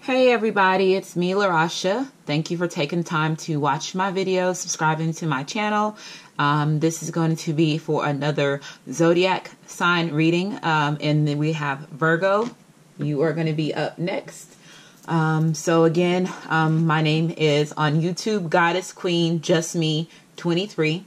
Hey everybody, it's me, Larasha. Thank you for taking time to watch my videos, subscribing to my channel. This is going to be for another zodiac sign reading, and then we have Virgo. You are going to be up next. So again, my name is on YouTube, Goddess Queen Just Me 23.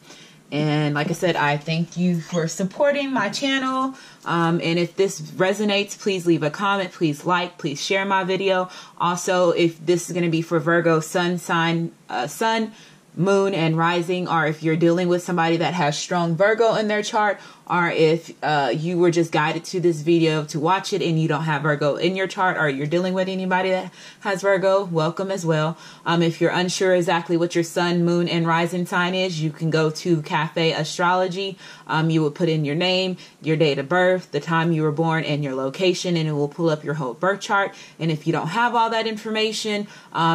And like I said, I thank you for supporting my channel. And if this resonates, please leave a comment, please like, please share my video. Also, if this is going to be for Virgo sun sign, sun, moon, and rising, or if you're dealing with somebody that has strong Virgo in their chart, or if you were just guided to this video to watch it and you don't have Virgo in your chart, or you're dealing with anybody that has Virgo, welcome as well. If you're unsure exactly what your sun, moon, and rising sign is, you can go to Cafe Astrology. You will put in your name, your date of birth, the time you were born, and your location, and it will pull up your whole birth chart. And if you don't have all that information,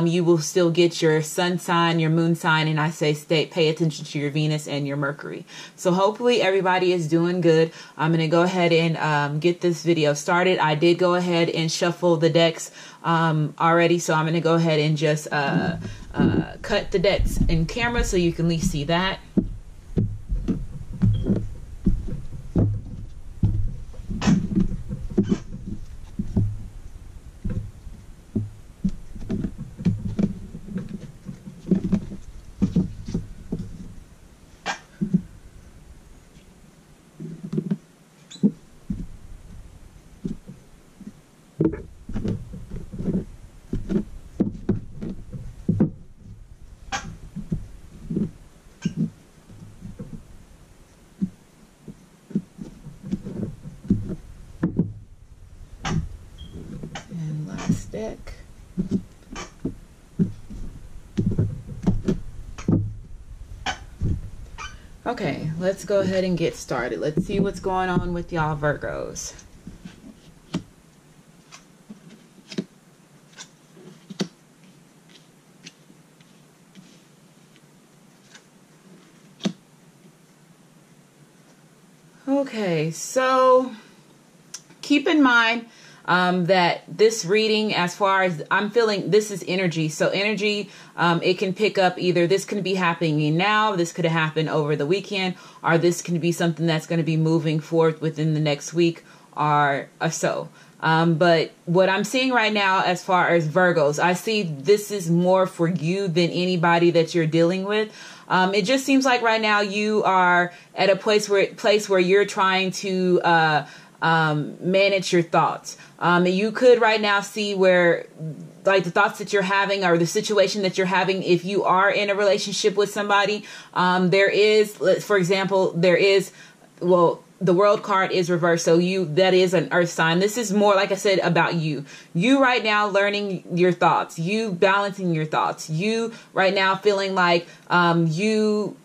you will still get your sun sign, your moon sign, and I say pay attention to your Venus and your Mercury. So hopefully everybody is doing good. I'm going to go ahead and get this video started. I did go ahead and shuffle the decks already, so I'm going to go ahead and just cut the decks in camera so you can at least see that. Deck. Okay, let's go ahead and get started. Let's see what's going on with y'all Virgos. Okay, so keep in mind that this reading, as far as I'm feeling, this is energy. So energy, it can pick up either this can be happening now, this could happen over the weekend, or this can be something that's going to be moving forth within the next week or so. But what I'm seeing right now as far as Virgos, I see this is more for you than anybody that you're dealing with. It just seems like right now you are at a place where you're trying to manage your thoughts. You could right now see where, like, the thoughts that you're having or the situation that you're having, if you are in a relationship with somebody, there is, for example, well, the world card is reversed. So that is an earth sign. This is more, like I said, about you. You right now learning your thoughts, you balancing your thoughts, you right now feeling like, you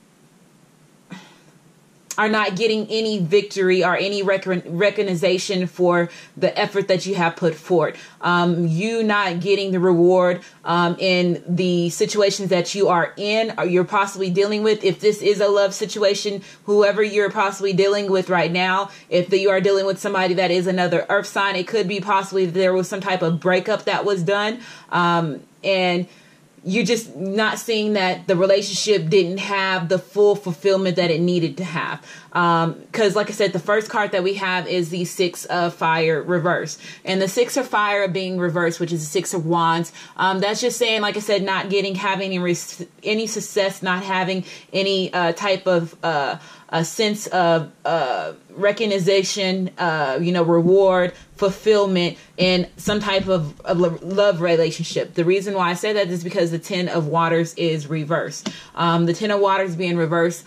are not getting any victory or any recognition for the effort that you have put forth. You not getting the reward in the situations that you are in or you're possibly dealing with. If this is a love situation, whoever you're possibly dealing with right now, if you are dealing with somebody that is another earth sign, it could be possibly there was some type of breakup that was done. And you're just not seeing that the relationship didn't have the full fulfillment that it needed to have. Because like I said, the first card that we have is the Six of Fire reverse. And the Six of Fire being reversed, which is the Six of Wands, that's just saying, like I said, not having any success, not having any type of a sense of recognition, reward, fulfillment in some type of love relationship. The reason why I say that is because the Ten of Waters is reversed. The Ten of Waters being reversed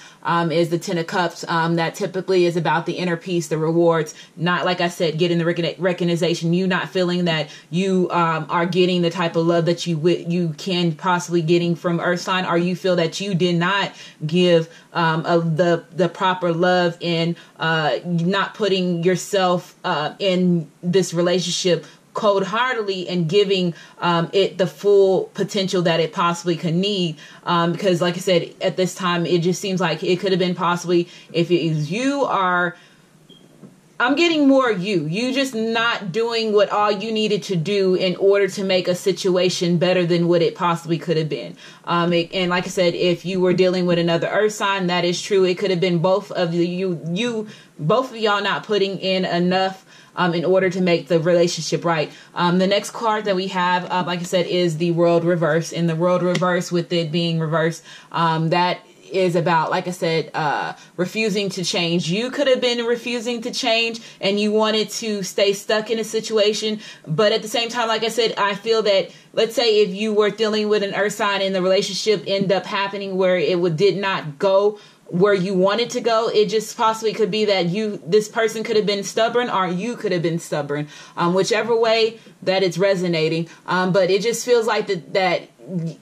is the Ten of Cups. That typically is about the inner peace, the rewards, not, like I said, getting the recognition, you not feeling that you are getting the type of love that you can possibly getting from Earth sign, or you feel that you did not give the proper love in not putting yourself in this relationship cold-heartedly and giving it the full potential that it possibly could need. Because like I said, at this time, it just seems like it could have been possibly, if you are I'm getting more you just not doing what all you needed to do in order to make a situation better than what it possibly could have been. And like I said, if you were dealing with another earth sign, that is true. It could have been both of both of y'all not putting in enough in order to make the relationship right. The next card that we have, like I said, is the World Reverse. And the World Reverse, with it being reversed, that is about, like I said, refusing to change. You could have been refusing to change and you wanted to stay stuck in a situation. But at the same time, like I said, I feel that, let's say if you were dealing with an earth sign and the relationship ended up happening where it did not go where you wanted to go, it just possibly could be that this person could have been stubborn or you could have been stubborn, whichever way that it's resonating. But it just feels like that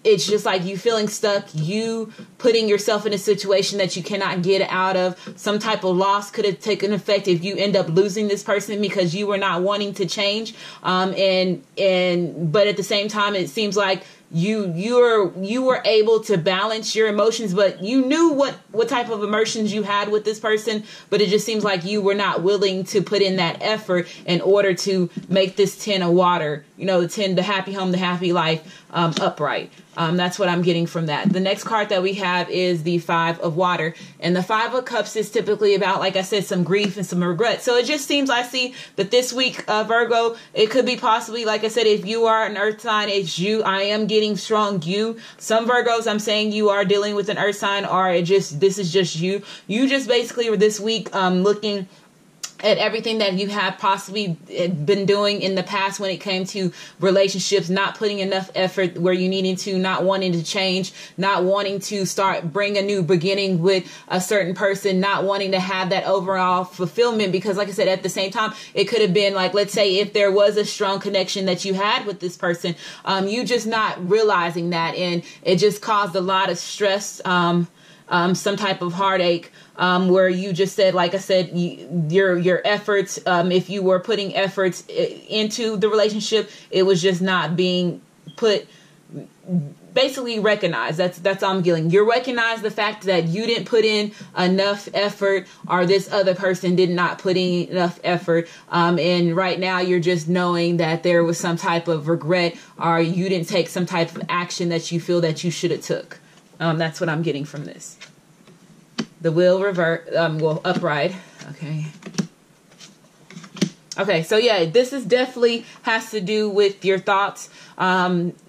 it's just like you feeling stuck, you putting yourself in a situation that you cannot get out of. Some type of loss could have taken effect if you end up losing this person because you were not wanting to change. But at the same time, it seems like you were able to balance your emotions, but you knew what type of emotions you had with this person, but it just seems like you were not willing to put in that effort in order to make this 10 of water, the happy home, the happy life, upright. That's what I'm getting from that. The next card that we have is the 5 of water, and the 5 of cups is typically about, like I said, some grief and some regret. So it just seems, I see that this week, Virgo, it could be possibly, like I said, if you are an earth sign, it's you. I am getting strong you. Some Virgos, I'm saying you are dealing with an earth sign, or this is just you. You just basically were this week looking at everything that you have possibly been doing in the past when it came to relationships, not putting enough effort where you needed to, not wanting to change, not wanting to bring a new beginning with a certain person, not wanting to have that overall fulfillment. Because like I said, at the same time, it could have been like, let's say if there was a strong connection that you had with this person, you just not realizing that, and it just caused a lot of stress, some type of heartache, where you just said, like I said, your efforts, if you were putting efforts into the relationship, it was just not being basically recognized. That's all I'm getting. You recognize the fact that you didn't put in enough effort, or this other person did not put in enough effort. And right now you're just knowing that there was some type of regret, or you didn't take some type of action that you feel that you should have took. That's what I'm getting from this. The wheel upright. Okay, so yeah, this is definitely has to do with your thoughts.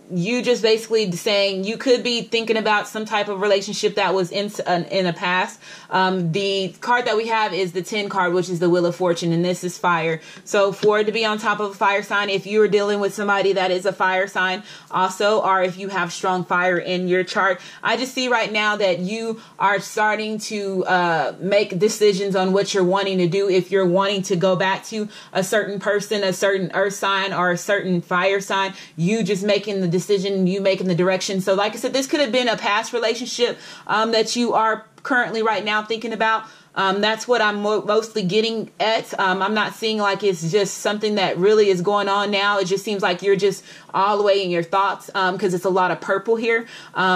You just basically saying you could be thinking about some type of relationship that was in the past. The card that we have is the 10 card, which is the Wheel of Fortune, and this is fire. So for it to be on top of a fire sign, if you're dealing with somebody that is a fire sign also, or if you have strong fire in your chart, I just see right now that you are starting to make decisions on what you're wanting to do. If you're wanting to go back to a certain person, a certain earth sign, or a certain fire sign, you just making the decision, you making the direction. So like I said, this could have been a past relationship that you are currently right now thinking about. That's what I'm mostly getting at. I'm not seeing like it's just something that really is going on now. It just seems like you're just all the way in your thoughts, because it's a lot of purple here.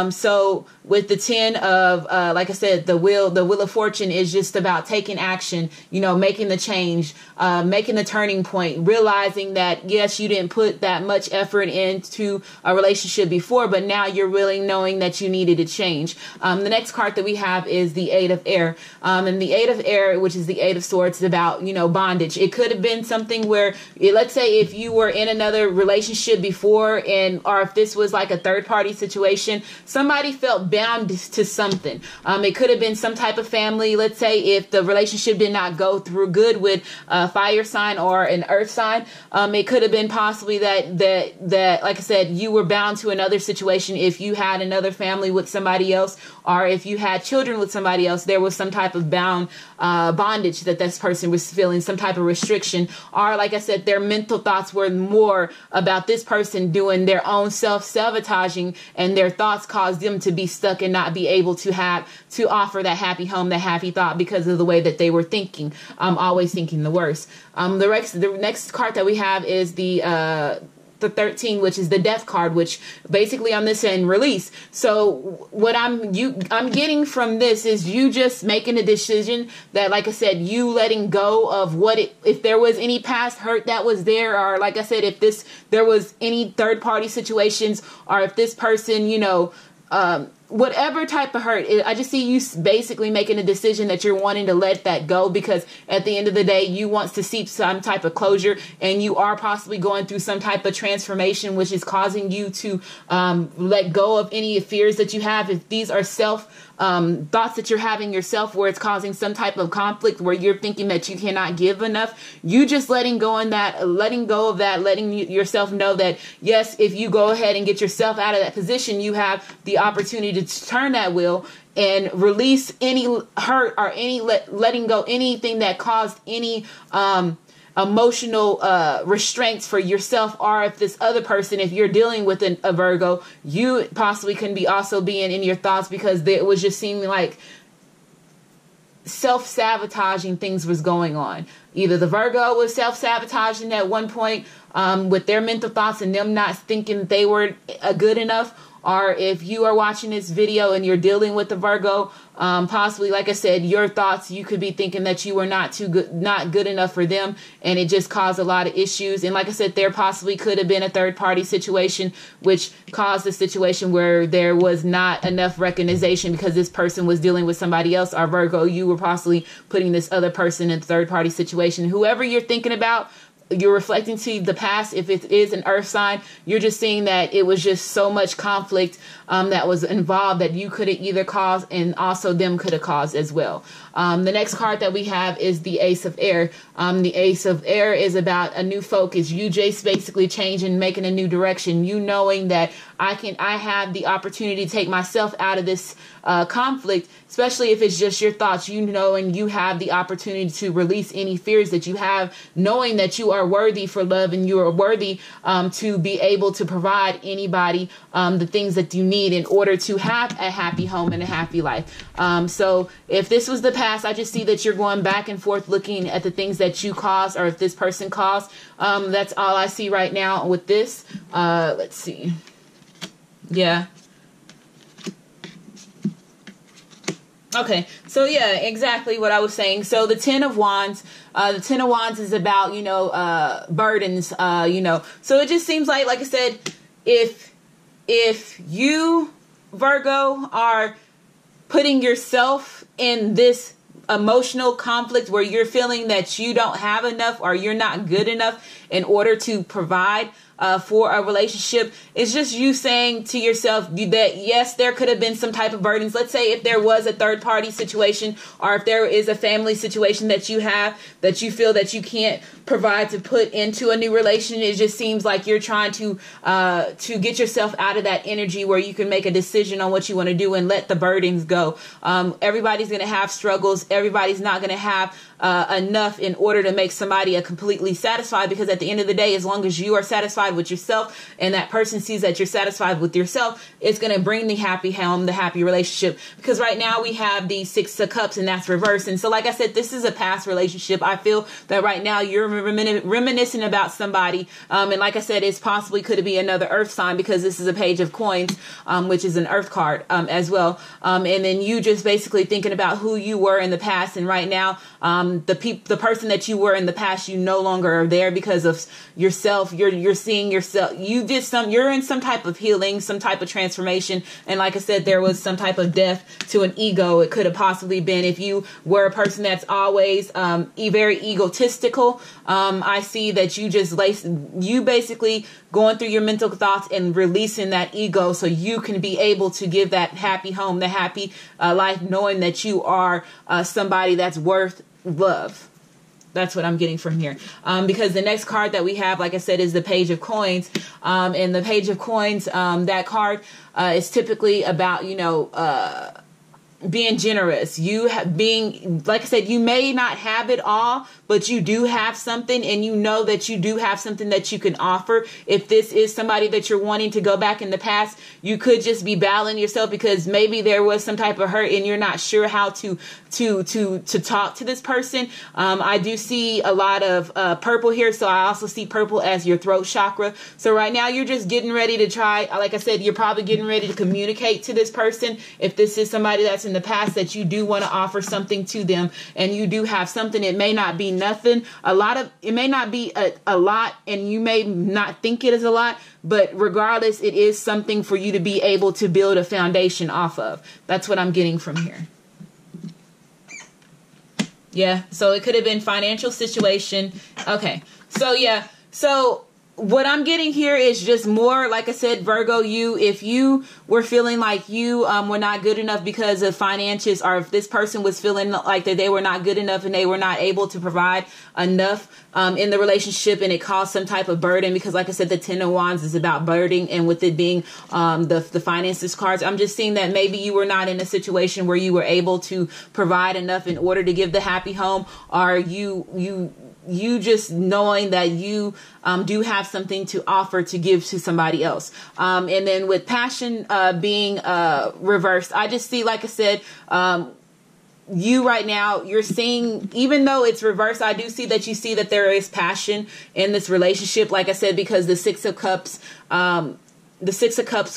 So with the 10 of, like I said, the Wheel of Fortune is just about taking action, making the change, making the turning point, realizing that, yes, you didn't put that much effort into a relationship before, but now you're really knowing that you needed to change. The next card that we have is the 8 of Air. And the 8 of Air, which is the 8 of Swords, is about, bondage. It could have been something where, let's say if you were in another relationship before, or if this was like a third party situation, somebody felt bound to something. It could have been some type of family. Let's say if the relationship did not go through good with a fire sign or an earth sign, it could have been possibly that, like I said, you were bound to another situation. If you had another family with somebody else, or if you had children with somebody else, there was some type of bondage that this person was feeling, some type of restriction. Or like I said, their mental thoughts were more about this person doing their own self-sabotaging, and their thoughts caused them to be stuck and not be able to offer that happy home, that happy thought, because of the way that they were thinking, always thinking the worst. The next card that we have is the the 13, which is the death card, which basically on this end, release. So what I'm getting from this is you just making a decision that, like I said, you letting go of if there was any past hurt that was there, or like I said, if there was any third party situations, or if this person, whatever type of hurt, I just see you basically making a decision that you're wanting to let that go, because at the end of the day, you want to seek some type of closure, and you are possibly going through some type of transformation, which is causing you to let go of any fears that you have. If these are thoughts that you're having yourself, where it's causing some type of conflict, where you're thinking that you cannot give enough, you just letting go of that, letting yourself know that, yes, if you go ahead and get yourself out of that position, you have the opportunity to turn that wheel and release any hurt or letting go anything that caused any emotional restraints for yourself, or if this other person, if you're dealing with a Virgo, you possibly can be also being in your thoughts, because it was just seeming like self-sabotaging things was going on. Either the Virgo was self-sabotaging at one point with their mental thoughts and them not thinking they were good enough, or if you are watching this video and you're dealing with the Virgo, possibly, like I said, your thoughts, you could be thinking that you were not good enough for them, and it just caused a lot of issues. And like I said, there possibly could have been a third party situation, which caused a situation where there was not enough recognition because this person was dealing with somebody else. Or Virgo, you were possibly putting this other person in a third party situation. Whoever you're thinking about, you're reflecting to the past. If it is an earth sign, you're just seeing that it was just so much conflict that was involved that you could have either caused, and also them could have caused as well. The next card that we have is the Ace of Air. The Ace of Air is about a new focus. You just basically changing, making a new direction. You knowing that I have the opportunity to take myself out of this conflict, especially if it's just your thoughts. You knowing you have the opportunity to release any fears that you have, knowing that you are worthy for love, and you are worthy to be able to provide anybody the things that you need in order to have a happy home and a happy life. So if this was the past, I just see that you're going back and forth looking at the things that you caused, or if this person caused. That's all I see right now with this. Let's see. Yeah. Okay, so yeah, exactly what I was saying. So the Ten of Wands is about, burdens, so it just seems like I said, if you, Virgo, are putting yourself in this emotional conflict where you're feeling that you don't have enough, or you're not good enough in order to provide for a relationship, it's just you saying to yourself that, yes, there could have been some type of burdens. Let's say if there was a third party situation, or if there is a family situation that you have that you feel that you can't provide to put into a new relation. It just seems like you're trying to get yourself out of that energy where you can make a decision on what you want to do and let the burdens go. Everybody's going to have struggles. Everybody's not going to have enough in order to make somebody a completely satisfied, because at the end of the day, as long as you are satisfied with yourself and that person sees that you're satisfied with yourself, it's going to bring the happy home, the happy relationship. Because right now we have the Six of Cups, and that's reversed. And so, like I said, this is a past relationship. I feel that right now you're reminiscing about somebody. And like I said, it's possibly could be another earth sign, because this is a Page of Coins, which is an earth card as well. And then you just basically thinking about who you were in the past. And right now, the person that you were in the past, you no longer are there because of yourself. You're seeing yourself. You're in some type of healing, some type of transformation. And like I said, there was some type of death to an ego. It could have possibly been if you were a person that's always very egotistical. I see that you basically going through your mental thoughts and releasing that ego so you can be able to give that happy home, the happy life, knowing that you are somebody that's worth love. That's what I'm getting from here. Because the next card that we have, like I said, is the Page of Coins. And the Page of Coins, that card is typically about, being generous. Being, like I said, you may not have it all, but you do have something, and you know that you do have something that you can offer. If this is somebody that you're wanting to go back in the past, you could just be battling yourself because maybe there was some type of hurt and you're not sure how to talk to this person. I do see a lot of purple here, so I also see purple as your throat chakra. So right now you're just getting ready to try, like I said, you're probably getting ready to communicate to this person. If this is somebody that's in the past that you do want to offer something to them, and you do have something, it may not be nothing. It may not be a lot, and you may not think it is a lot, but regardless, it is something for you to be able to build a foundation off of. That's what I'm getting from here. Yeah, so it could have been financial situation. Okay, so yeah, so what I'm getting here is just more, like I said, Virgo, if you were feeling like you were not good enough because of finances, or if this person was feeling like that they were not good enough and they were not able to provide enough in the relationship, and it caused some type of burden, because like I said, the Ten of Wands is about burden, and with it being the finances cards, I'm just seeing that maybe you were not in a situation where you were able to provide enough in order to give the happy home, or you just knowing that you do have something to offer to give to somebody else. And then with passion being reversed, I just see, like I said, you right now, you're seeing, even though it's reversed, I do see that you see that there is passion in this relationship. Like I said, because the Six of Cups,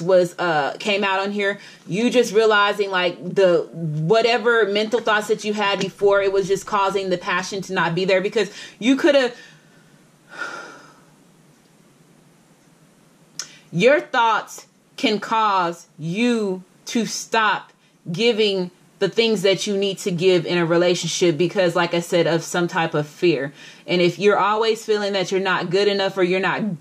was came out on here. You just realizing like whatever mental thoughts that you had before, it was just causing the passion to not be there, because you could have, your thoughts can cause you to stop giving the things that you need to give in a relationship, because like I said, of some type of fear. And if you're always feeling that you're not good enough, or you're not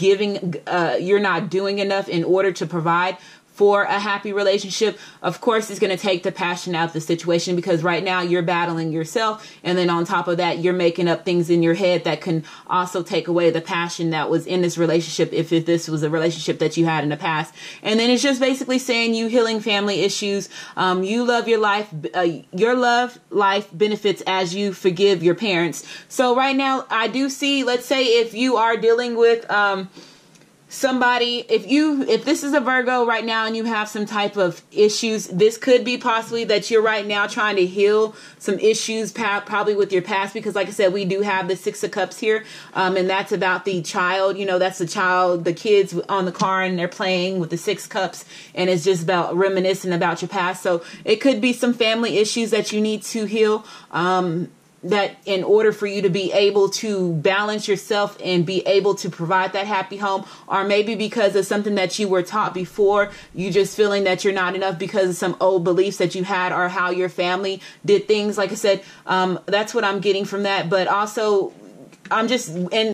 you're not doing enough in order to provide for a happy relationship, of course it's going to take the passion out of the situation, because right now you're battling yourself, and then on top of that, you're making up things in your head that can also take away the passion that was in this relationship, if this was a relationship that you had in the past. And then it's just basically saying you healing family issues. You love your life. Your love life benefits as you forgive your parents. So right now I do see, let's say if you are dealing with somebody, if this is a Virgo right now and you have some type of issues, this could be possibly that you're right now trying to heal some issues probably with your past, because like I said, we do have the Six of Cups here, and that's about the child. That's the child, the kids on the car, and they're playing with the Six Cups, and it's just about reminiscing about your past. So it could be some family issues that you need to heal, that in order for you to be able to balance yourself and be able to provide that happy home, or maybe because of something that you were taught before, you just feeling that you're not enough because of some old beliefs that you had, or how your family did things. Like I said, that's what I'm getting from that. But also, I'm just, and